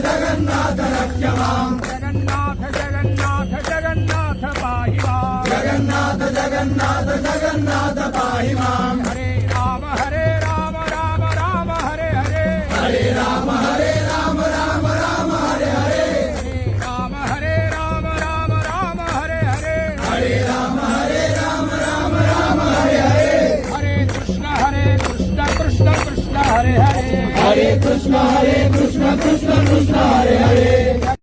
जगन्नाथ रक्ष माम् जगन्नाथ जगन्नाथ जगन्नाथ पाहि माम् जगन्नाथ जगन्नाथ जगन्नाथ पाहि माम् हरे राम राम राम हरे हरे हरे राम हरे राम राम राम हरे हरे हरे राम राम हरे हरे हरे राम हरे राम राम राम हरे हरे हरे कृष्ण कृष्ण कृष्ण हरे हरे हरे कृष्ण कृष्ण कृष्ण हरे हरे